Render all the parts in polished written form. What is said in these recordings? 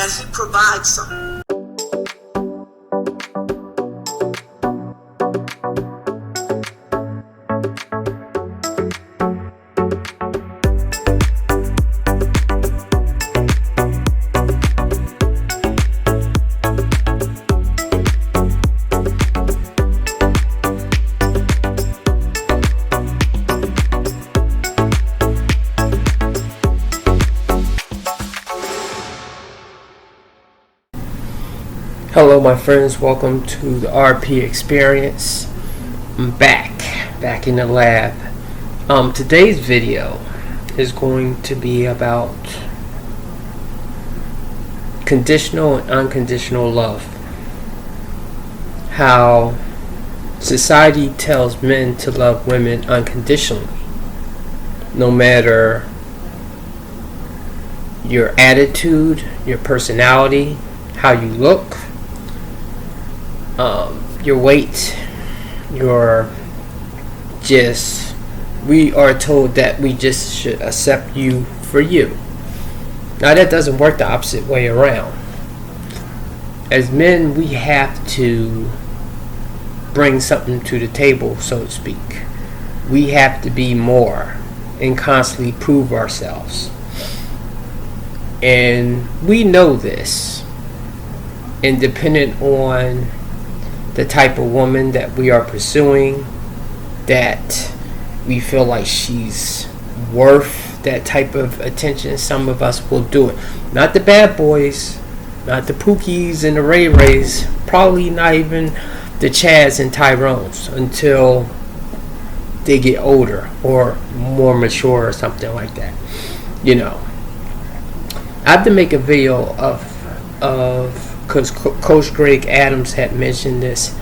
as he provides something. Hello my friends, welcome to the RP Experience. I'm back in the lab. Today's video is going to be about conditional and unconditional love. How society tells men to love women unconditionally, no matter your attitude, your personality, how you look, your weight, we are told that we just should accept you for you. Now that doesn't work the opposite way around. As men, we have to bring something to the table, so to speak. We have to be more and constantly prove ourselves. And we know this. And depending on the type of woman that we are pursuing, that we feel like she's worth that type of attention, some of us will do it. Not the bad boys, not the Pookies and the Ray Rays, probably not even the Chads and Tyrones until they get older or more mature or something like that. You know, I have to make a video of because Coach Greg Adams had mentioned this,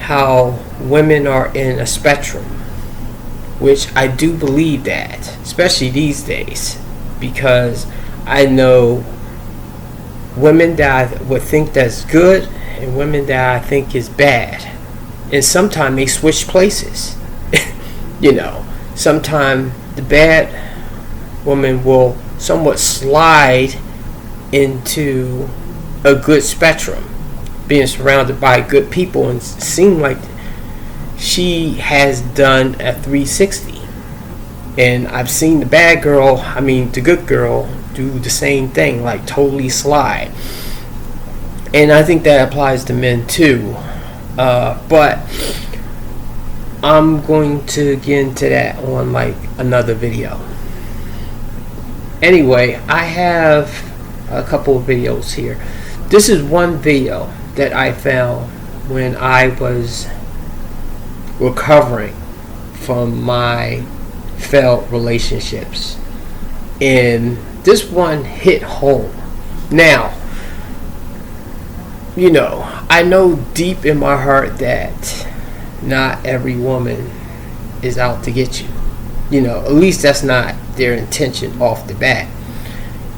how women are in a spectrum, which I do believe that, especially these days, because I know women that I would think that's good and women that I think is bad, and sometimes they switch places. You know, sometimes the bad woman will somewhat slide into a good spectrum, being surrounded by good people, and seem like she has done a 360. And I've seen the the good girl do the same thing, like totally slide. And I think that applies to men too. But I'm going to get into that on like another video. Anyway, I have a couple of videos here. This is one video that I found when I was recovering from my failed relationships, and this one hit home. Now, you know, I know deep in my heart that not every woman is out to get you. You know, at least that's not their intention off the bat.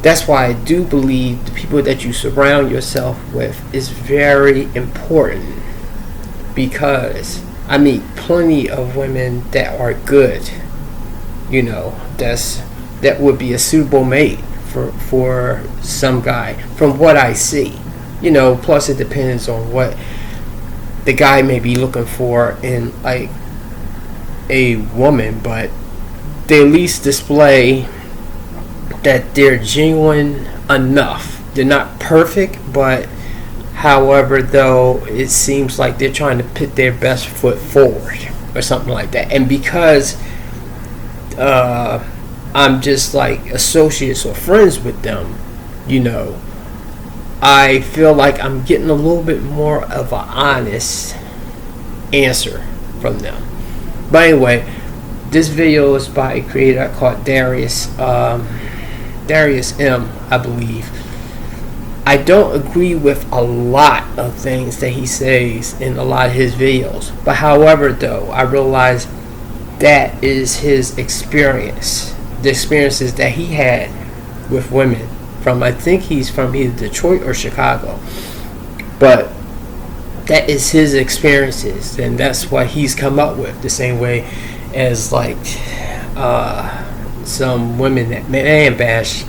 That's why I do believe the people that you surround yourself with is very important, because I meet plenty of women that are good, you know, that would be a suitable mate for some guy, from what I see. You know, plus it depends on what the guy may be looking for in like a woman, but they at least display that they're genuine enough. They're not perfect, but however, though, it seems like they're trying to put their best foot forward or something like that. And because I'm just like associates or friends with them, you know, I feel like I'm getting a little bit more of an honest answer from them. But anyway, this video is by a creator called Darius M, I believe. I don't agree with a lot of things that he says in a lot of his videos, but however, though, I realize that is his experience, the experiences that he had with women from, I think he's from either Detroit or Chicago, but that is his experiences, and that's what he's come up with, the same way as like some women that man bash.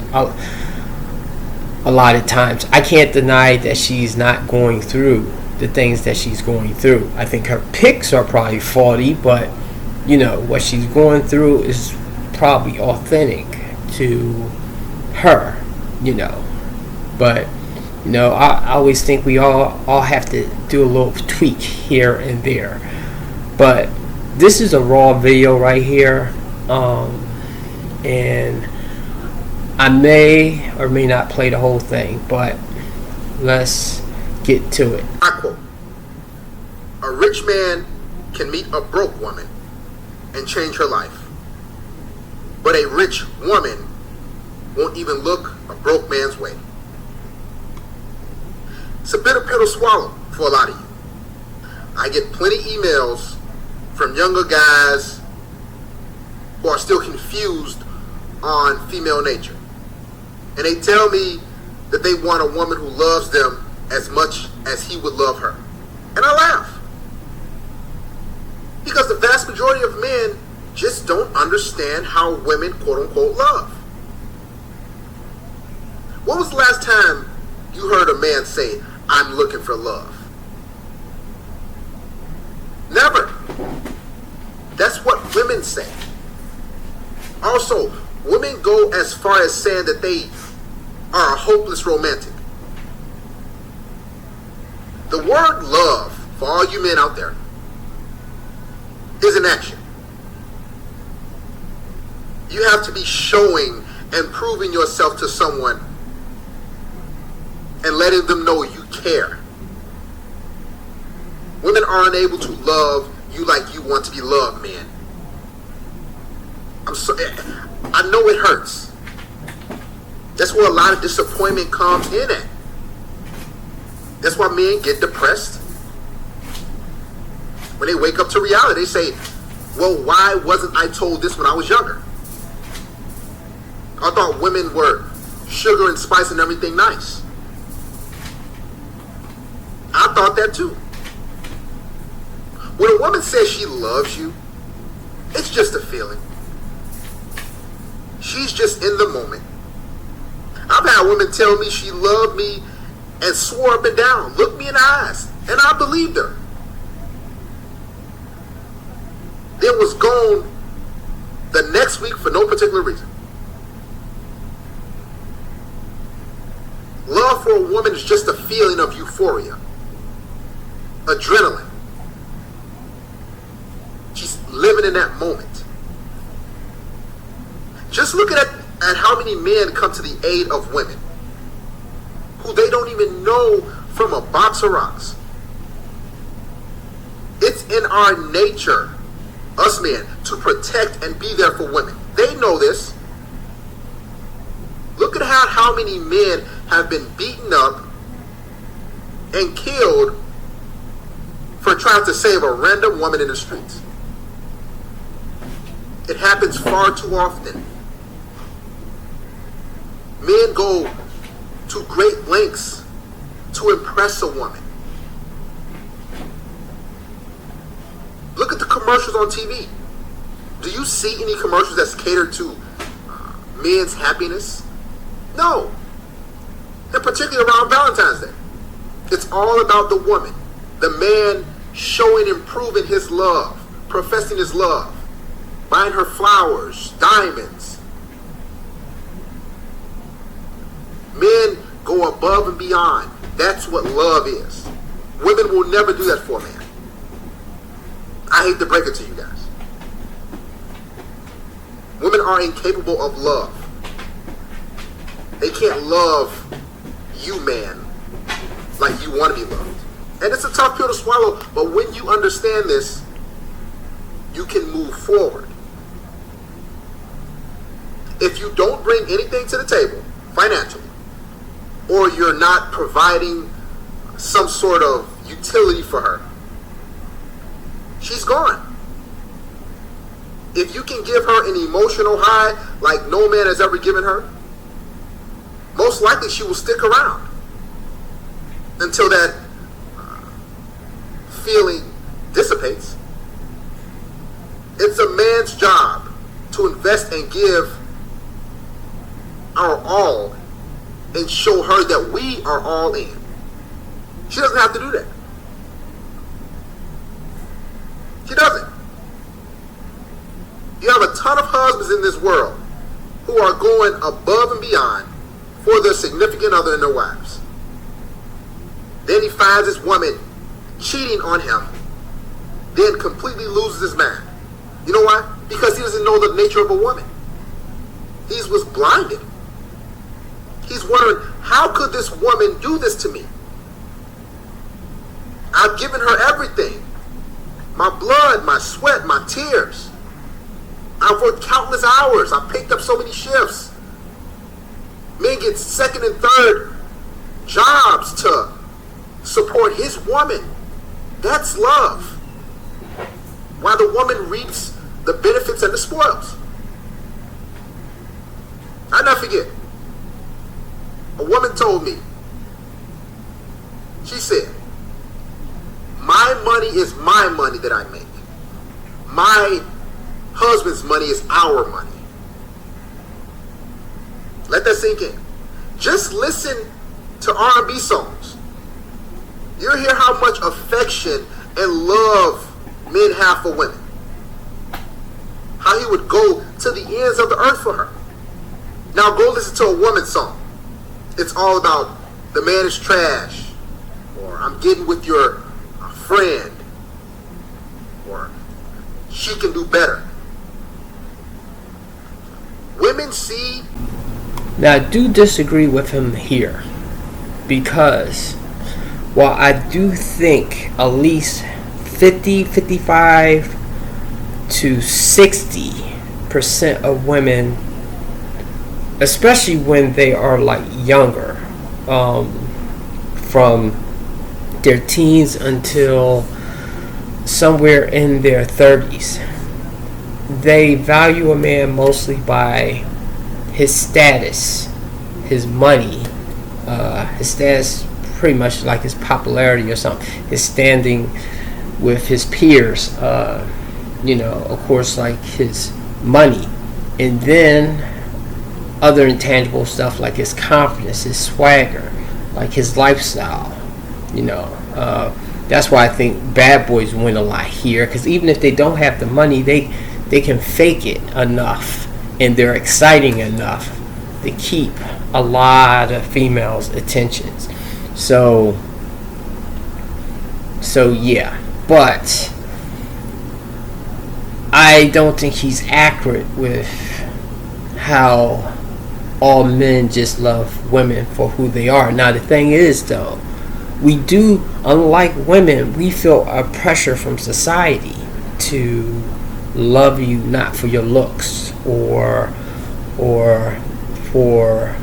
a lot of times. I can't deny that she's not going through the things that she's going through. I think her picks are probably faulty, but what she's going through is probably authentic to her. But I always think we all have to do a little tweak here and there. But this is a raw video right here, and I may or may not play the whole thing, but let's get to it. I quote, "A rich man can meet a broke woman and change her life, but a rich woman won't even look a broke man's way." It's a bitter pill to swallow for a lot of you. I get plenty emails from younger guys who are still confused on female nature. And they tell me that they want a woman who loves them as much as he would love her. And I laugh. Because the vast majority of men just don't understand how women, quote unquote, love. When was the last time you heard a man say, "I'm looking for love"? Never. That's what women say. Also, women go as far as saying that they are a hopeless romantic. The word love, for all you men out there, is an action. You have to be showing and proving yourself to someone and letting them know you care. Women are unable to love you like you want to be loved, man. I know it hurts. That's where a lot of disappointment comes in at. That's why men get depressed. When they wake up to reality, they say, "Well, why wasn't I told this when I was younger? I thought women were sugar and spice and everything nice." I thought that too. When a woman says she loves you, it's just a feeling. She's just in the moment. I've had women tell me she loved me and swore up and down, looked me in the eyes, and I believed her. Then was gone the next week for no particular reason. Love for a woman is just a feeling of euphoria, adrenaline. She's living in that moment. Just looking at how many men come to the aid of women who they don't even know from a box of rocks. It's in our nature, us men, to protect and be there for women. They know this. Look at how many men have been beaten up and killed for trying to save a random woman in the streets. It happens far too often. Men go to great lengths to impress a woman. Look at the commercials on TV. Do you see any commercials that's catered to men's happiness? No. And particularly around Valentine's Day. It's all about the woman. The man showing and proving his love, professing his love, buying her flowers, diamonds. Men go above and beyond. That's what love is. Women will never do that for a man. I hate to break it to you guys. Women are incapable of love. They can't love you, man, like you want to be loved. And it's a tough pill to swallow, but when you understand this, you can move forward. If you don't bring anything to the table financially, or you're not providing some sort of utility for her, she's gone. If you can give her an emotional high like no man has ever given her, most likely she will stick around until that feeling dissipates. It's a man's job to invest and give our all and show her that we are all in. She doesn't have to do that. She doesn't. You have a ton of husbands in this world who are going above and beyond for their significant other and their wives. Then he finds this woman cheating on him, then completely loses his mind. You know why? Because he doesn't know the nature of a woman. He was blinded. He's wondering, how could this woman do this to me? I've given her everything. My blood, my sweat, my tears. I've worked countless hours. I've picked up so many shifts. Men get second and third jobs to support his woman. That's love. While the woman reaps the benefits and the spoils. I'll never forget. A woman told me, she said, my money is my money that I make. My husband's money is our money. Let that sink in. Just listen to R&B songs. You'll hear how much affection and love men have for women. How he would go to the ends of the earth for her. Now go listen to a woman's song. It's all about the man is trash, or I'm getting with your friend, or she can do better. Women see. Now, I do disagree with him here, because while I do think at least 55 to 60% of women, especially when they are like younger, from their teens until somewhere in their 30s, they value a man mostly by his status, his money, his status, pretty much like his popularity or something, his standing with his peers, of course, like his money, and then other intangible stuff like his confidence, his swagger, like his lifestyle. That's why I think bad boys win a lot here, because even if they don't have the money, they can fake it enough, and they're exciting enough to keep a lot of females' attentions. So yeah, but I don't think he's accurate with how all men just love women for who they are. Now the thing is, though, we do, unlike women, we feel a pressure from society to love you not for your looks or for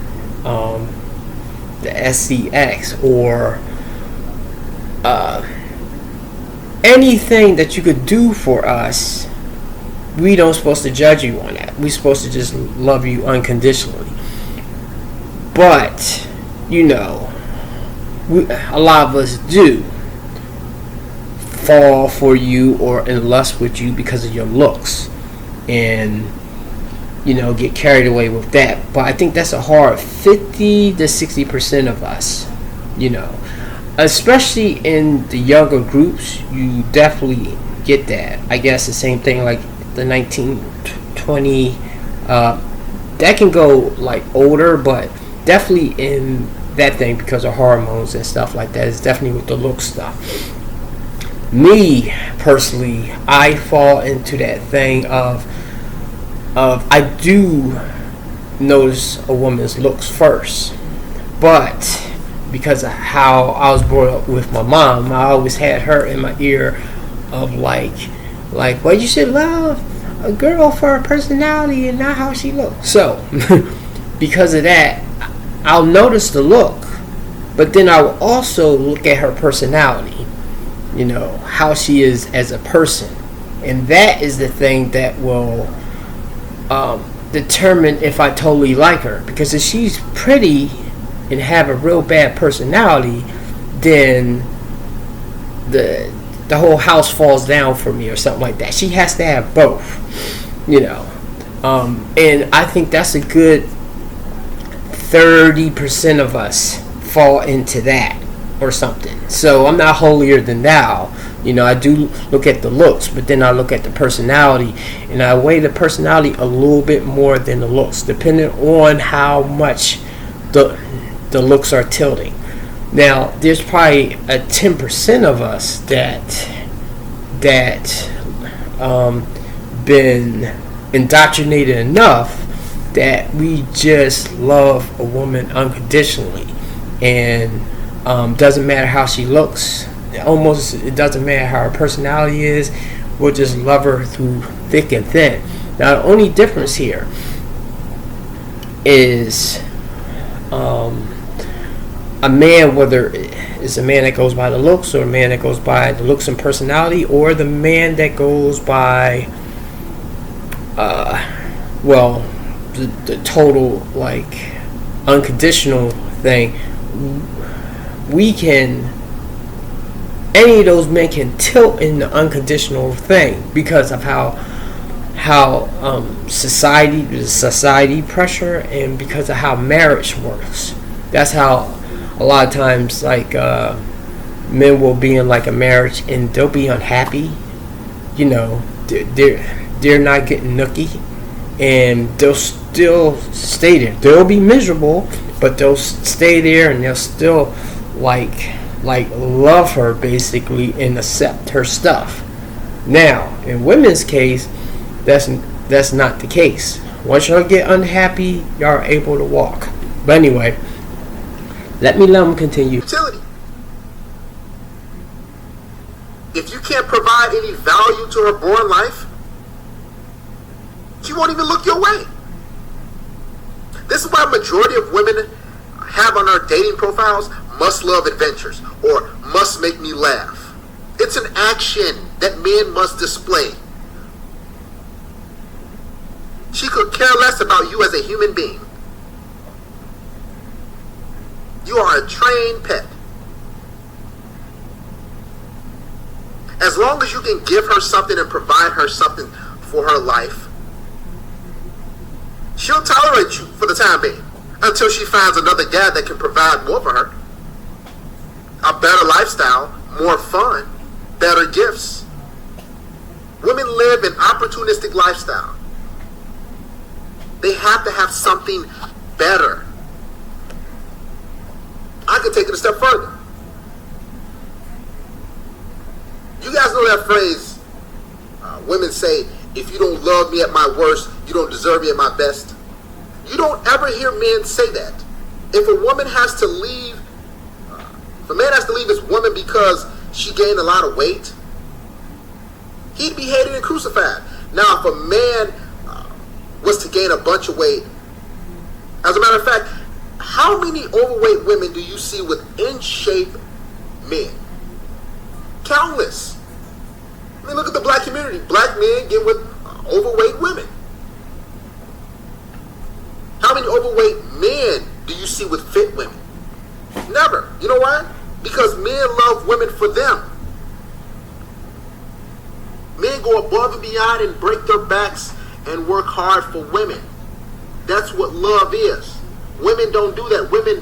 the SCX or anything that you could do for us. We don't supposed to judge you on that. We're supposed to just love you unconditionally. But a lot of us do fall for you or in lust with you because of your looks, and get carried away with that. But I think that's a hard 50 to 60% of us, especially in the younger groups. You definitely get that. I guess the same thing like the 1920, that can go like older, but definitely in that thing, because of hormones and stuff like that, is definitely with the look stuff. Me personally, I fall into that thing of I do notice a woman's looks first, but because of how I was brought up with my mom, I always had her in my ear of like, well, you should love a girl for her personality and not how she looks. So because of that, I'll notice the look, but then I will also look at her personality, how she is as a person, and that is the thing that will determine if I totally like her. Because if she's pretty and have a real bad personality, then the whole house falls down for me or something like that. She has to have both, and I think that's a good 30% of us fall into that or something. So I'm not holier than thou. I do look at the looks, but then I look at the personality, and I weigh the personality a little bit more than the looks, depending on how much the looks are tilting. Now, there's probably a 10% of us that been indoctrinated enough that we just love a woman unconditionally, and doesn't matter how she looks. It doesn't matter how her personality is. We'll just love her through thick and thin. Now, the only difference here is a man, whether it's a man that goes by the looks, or a man that goes by the looks and personality, or the man that goes by the total, like, unconditional thing. Any of those men can tilt in the unconditional thing because of how society pressure, and because of how marriage works. That's how a lot of times, like, men will be in like a marriage and they'll be unhappy. They're not getting nookie, and they'll still stay there. They'll be miserable, but they'll stay there, and they'll still like love her basically, and accept her stuff. Now, in women's case, that's not the case. Once y'all get unhappy, y'all are able to walk. But anyway, let them continue. Utility. If you can't provide any value to her born life, she won't even look your way. This is why a majority of women have on our dating profiles, must love adventures, or must make me laugh. It's an action that men must display. She could care less about you as a human being. You are a trained pet. As long as you can give her something and provide her something for her life, she'll tolerate you for the time being, until she finds another guy that can provide more for her. A better lifestyle, more fun, better gifts. Women live an opportunistic lifestyle. They have to have something better. I could take it a step further. You guys know that phrase, women say, if you don't love me at my worst, you don't deserve me at my best. You don't ever hear men say that. If a woman has to leave, if a man has to leave his woman because she gained a lot of weight, he'd be hated and crucified. Now, if a man was to gain a bunch of weight, as a matter of fact, how many overweight women do you see with in-shape men? Countless. I mean, look at the black community. Black men get with overweight women. How many overweight men do you see with fit women? Never. You know why? Because men love women for them. Men go above and beyond and break their backs and work hard for women. That's what love is. Women don't do that. Women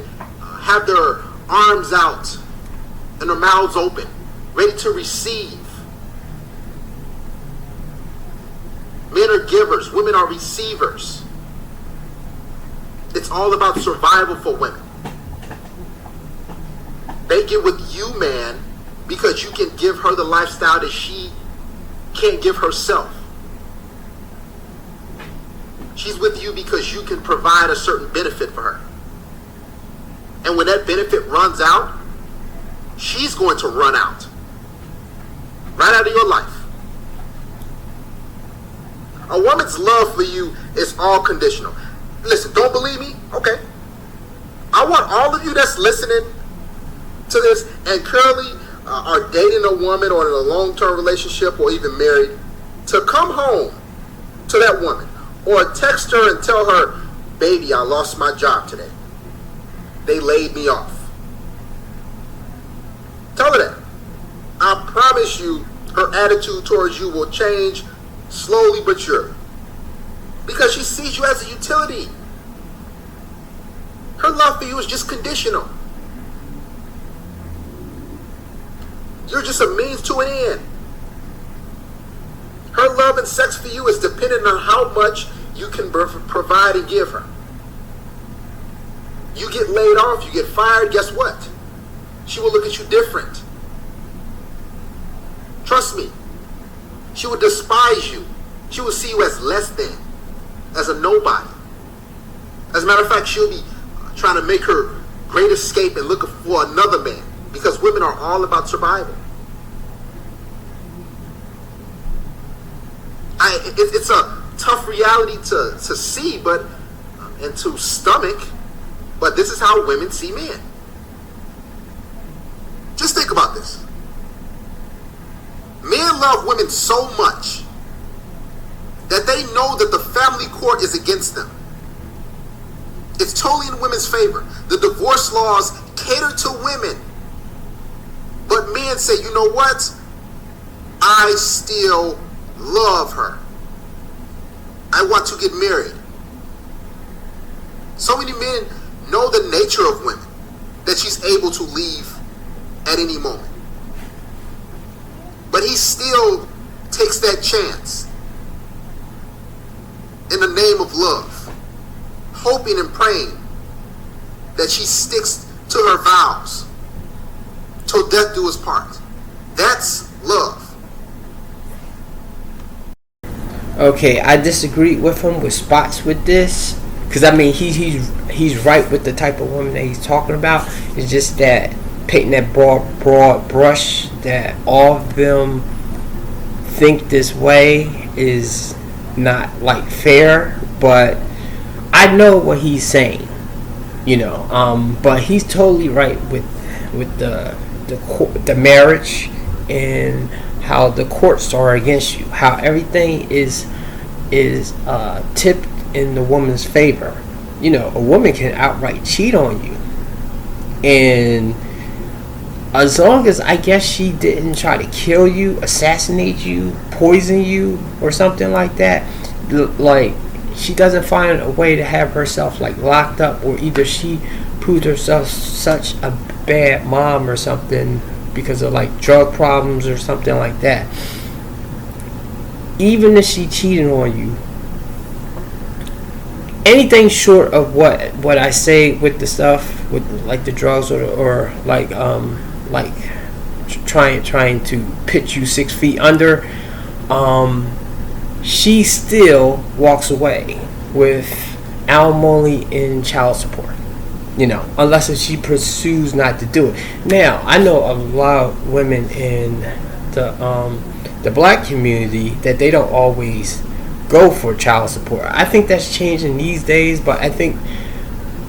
have their arms out and their mouths open, ready to receive. Men are givers. Women are receivers. It's all about survival for women. They get with you, man, because you can give her the lifestyle that she can't give herself. She's with you because you can provide a certain benefit for her. And when that benefit runs out, she's going to run out. Right out of your life. A woman's love for you is all conditional. Listen, don't believe me? Okay. I want all of you that's listening to this and currently are dating a woman or in a long-term relationship or even married to come home to that woman or text her and tell her, baby, I lost my job today. They laid me off. Tell her that. I promise you her attitude towards you will change slowly but surely. Because she sees you as a utility. Her Her love for you is just conditional. You're just a means to an end. Her love and sex for you is dependent on how much you can provide and give her. You get laid off, you get fired, guess what? She will look at you different. Trust me. She will despise you. She will see you as less than, as a nobody. As a matter of fact, she'll be trying to make her great escape and look for another man, because women are all about survival. It's a tough reality to see, and to stomach, but this is how women see men. Just think about this. Men love women so much that they know that the family court is against them. It's totally in women's favor. The divorce laws cater to women. But men say, you know what? I still love her. I want to get married. So many men know the nature of women, that she's able to leave at any moment. But he still takes that chance in the name of love, hoping and praying that she sticks to her vows till death do us part. That's love. Okay, I disagree with him with spots with this, because I mean he's right with the type of woman that he's talking about. It's just that painting that broad brush that all of them think this way is not like fair. But I know what he's saying, but he's totally right with the marriage and how the courts are against you, how everything is tipped in the woman's favor. A woman can outright cheat on you, and as long as I guess she didn't try to kill you, assassinate you, poison you, or something like that, like she doesn't find a way to have herself like locked up, or either she proved herself such a bad mom or something because of like drug problems or something like that. Even if she cheated on you, anything short of what I say with the stuff with like the drugs or like trying to pitch you 6 feet under, she still walks away with alimony and child support. Unless if she pursues not to do it. Now, I know a lot of women in the black community that they don't always go for child support. I think that's changing these days, but I think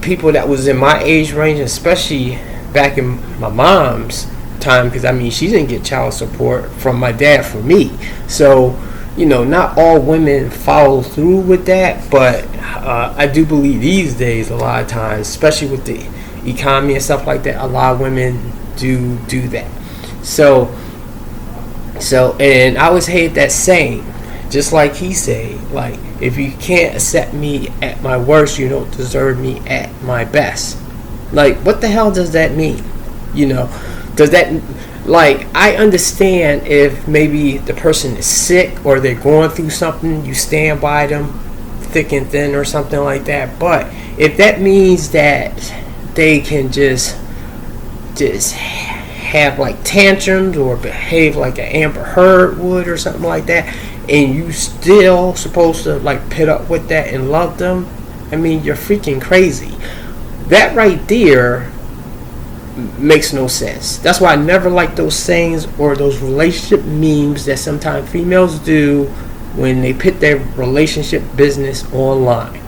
people that was in my age range, especially back in my mom's time, because I mean she didn't get child support from my dad for me, so not all women follow through with that, but I do believe these days a lot of times, especially with the economy and stuff like that, a lot of women do that. So and I always hate that saying, just like he said, like, if you can't accept me at my worst, you don't deserve me at my best. Like, what the hell does that mean? Does that, like, I understand if maybe the person is sick or they're going through something, you stand by them thick and thin or something like that. But if that means that they can just have like tantrums or behave like an Amber Heard would or something like that, and you still supposed to like put up with that and love them, I mean, you're freaking crazy. That right there makes no sense. That's why I never like those sayings or those relationship memes that sometimes females do when they put their relationship business online.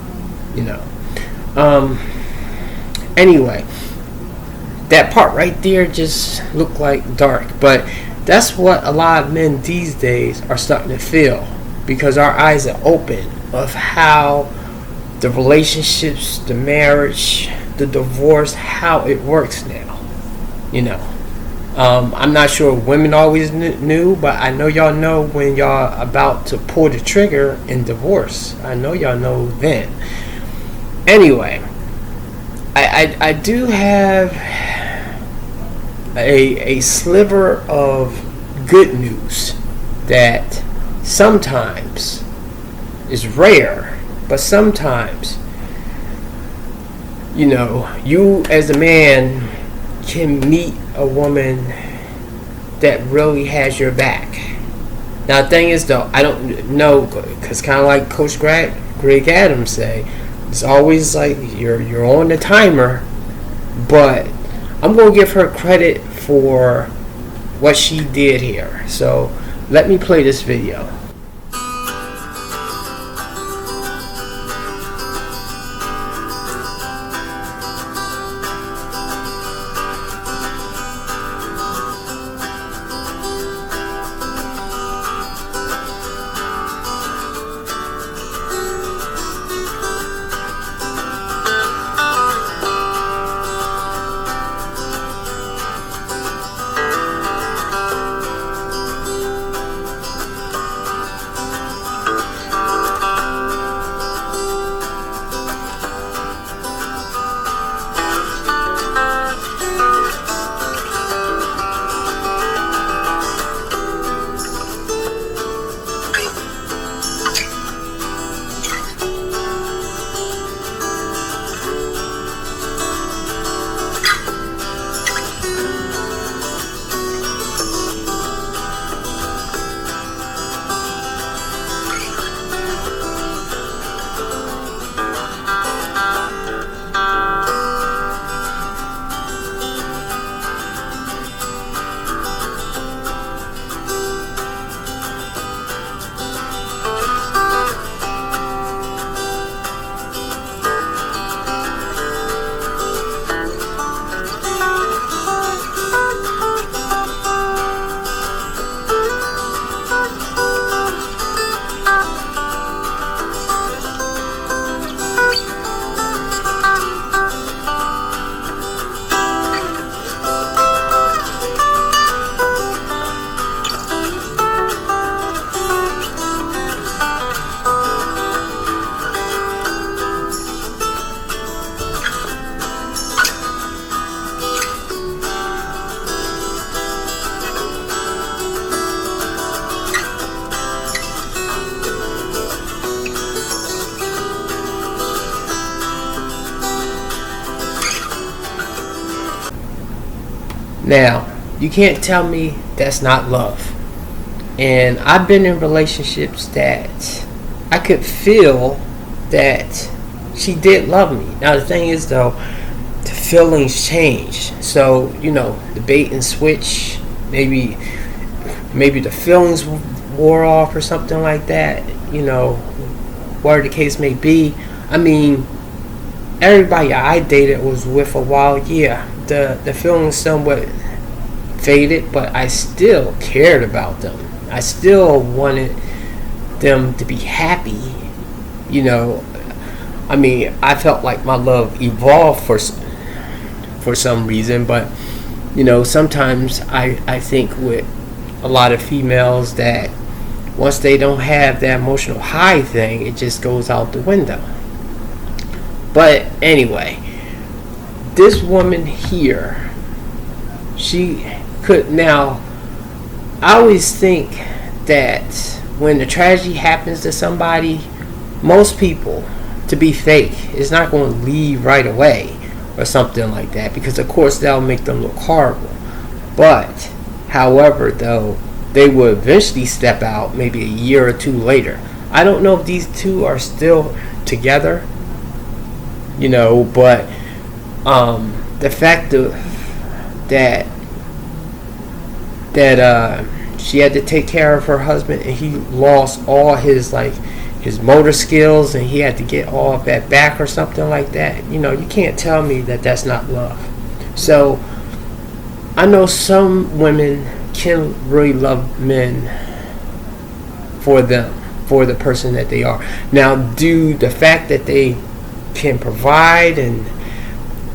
Anyway, that part right there just looked like dark, but that's what a lot of men these days are starting to feel, because our eyes are open of how the relationships, the marriage, the divorce, how it works now. I'm not sure women always knew, but I know y'all know when y'all about to pull the trigger in divorce. I know y'all know then. Anyway, I do have a sliver of good news that sometimes is rare, but sometimes, you as a man can meet a woman that really has your back. Now the thing is though, I don't know, because kind of like Coach Greg Adams say, it's always like you're on the timer, but I'm going to give her credit for what she did here. So let me play this video. Now, you can't tell me that's not love. And I've been in relationships that I could feel that she did love me. Now, the thing is, though, the feelings change. So, the bait and switch, maybe the feelings wore off or something like that, whatever the case may be. I mean, everybody I dated was with a while, yeah, the feelings somewhat faded, but I still cared about them. I still wanted them to be happy. I mean, I felt like my love evolved for some reason, but sometimes I think with a lot of females that once they don't have that emotional high thing, it just goes out the window. But anyway, this woman here, she could now, I always think that when the tragedy happens to somebody, most people, to be fake, is not going to leave right away or something like that, because of course that'll make them look horrible. But however, though, they will eventually step out maybe a year or two later. I don't know if these two are still together, but the fact that she had to take care of her husband, and he lost all his motor skills, and he had to get all of that back or something like that. You can't tell me that that's not love. So I know some women can really love men for the person that they are. Now, do the fact that they can provide and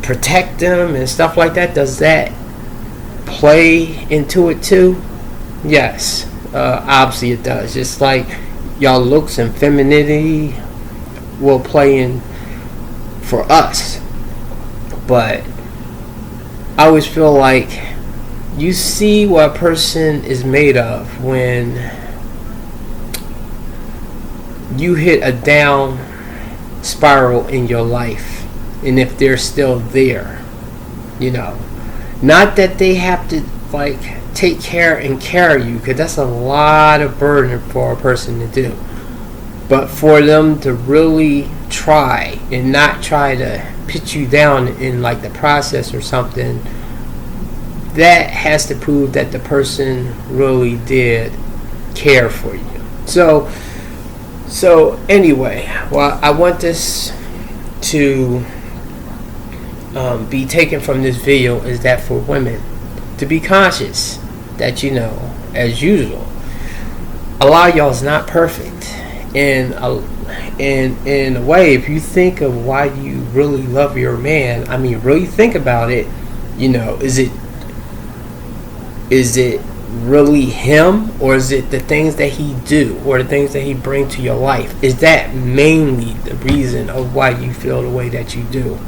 protect them and stuff like that, does that play into it too? Yes, obviously it does. Just like y'all looks and femininity will play in for us. But I always feel like you see what a person is made of when you hit a down spiral in your life, and if they're still there, you know, not that they have to like take care and carry you, because that's a lot of burden for a person to do, but for them to really try and not try to put you down in like the process or something, that has to prove that the person really did care for you. So anyway, well, I want this to be taken from this video is that for women to be conscious that, you know, as usual, a lot of y'all is not perfect, and in a way, if you think of why you really love your man, I mean, really think about it. You know, is it really him, or is it the things that he do or the things that he bring to your life? Is that mainly the reason of why you feel the way that you do?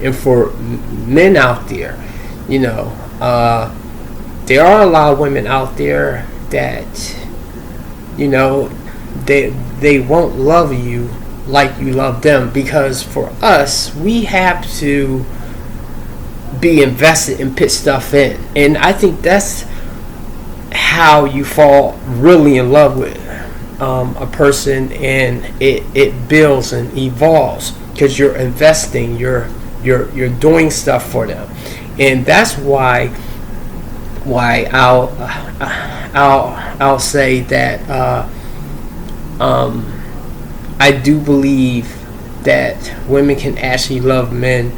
And for men out there, you know, there are a lot of women out there that, you know, they won't love you like you love them, because for us, we have to be invested and put stuff in. And I think that's how you fall really in love with a person, and it builds and evolves because you're investing, you're doing stuff for them. And that's why I'll say that I do believe that women can actually love men,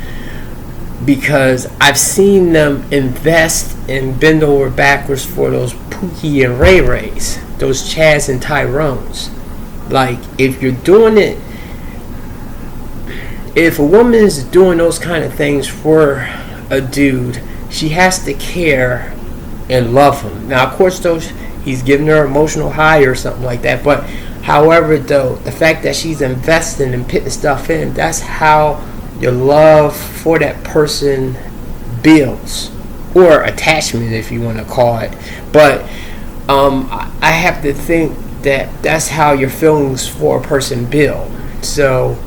because I've seen them invest and bend over backwards for those Pookie and Ray Rays, those Chads and Tyrones. Like, if you're doing it, if a woman is doing those kind of things for a dude, she has to care and love him. Now, of course, he's giving her emotional high or something like that, but however, though, the fact that she's investing and putting stuff in, that's how your love for that person builds, or attachment, if you want to call it. But I have to think that that's how your feelings for a person build. So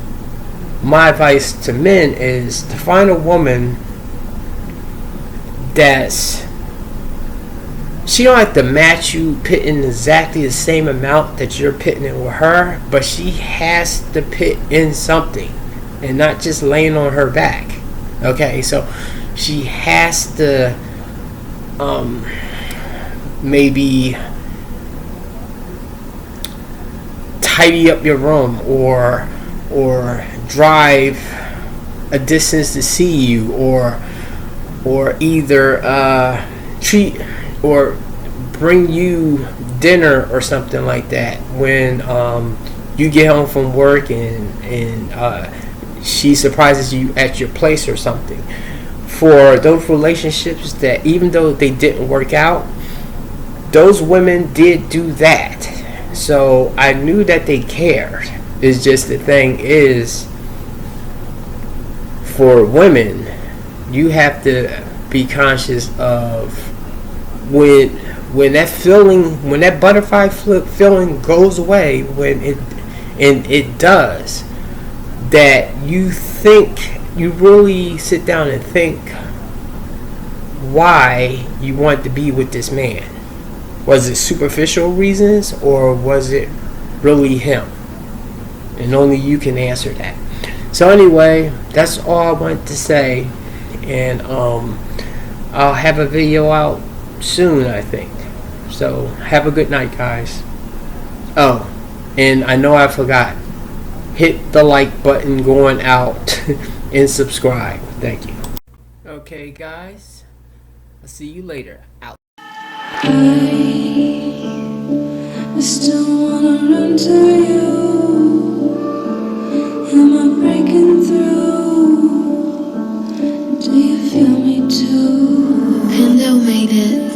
my advice to men is to find a woman she don't have to match you, put in exactly the same amount that you're putting in with her, but she has to put in something and not just laying on her back. Okay, so she has to maybe tidy up your room, or drive a distance to see you, or either treat or bring you dinner or something like that when you get home from work, and she surprises you at your place or something. For those relationships that, even though they didn't work out, those women did do that. So I knew that they cared. It's just the thing is, for women, you have to be conscious of when that feeling, when that butterfly feeling goes away, when it does, that you really sit down and think why you want to be with this man. Was it superficial reasons, or was it really him? And only you can answer that. So anyway, that's all I want to say, and I'll have a video out soon, I think. So have a good night, guys. Oh, and I know I forgot, hit the like button going out and subscribe. Thank you. Okay, guys, I'll see you later. Out. I still wanna run to you. Am I breaking through? Do you feel me too? Pando made it.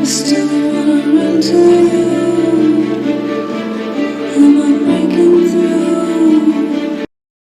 I still wanna run to you.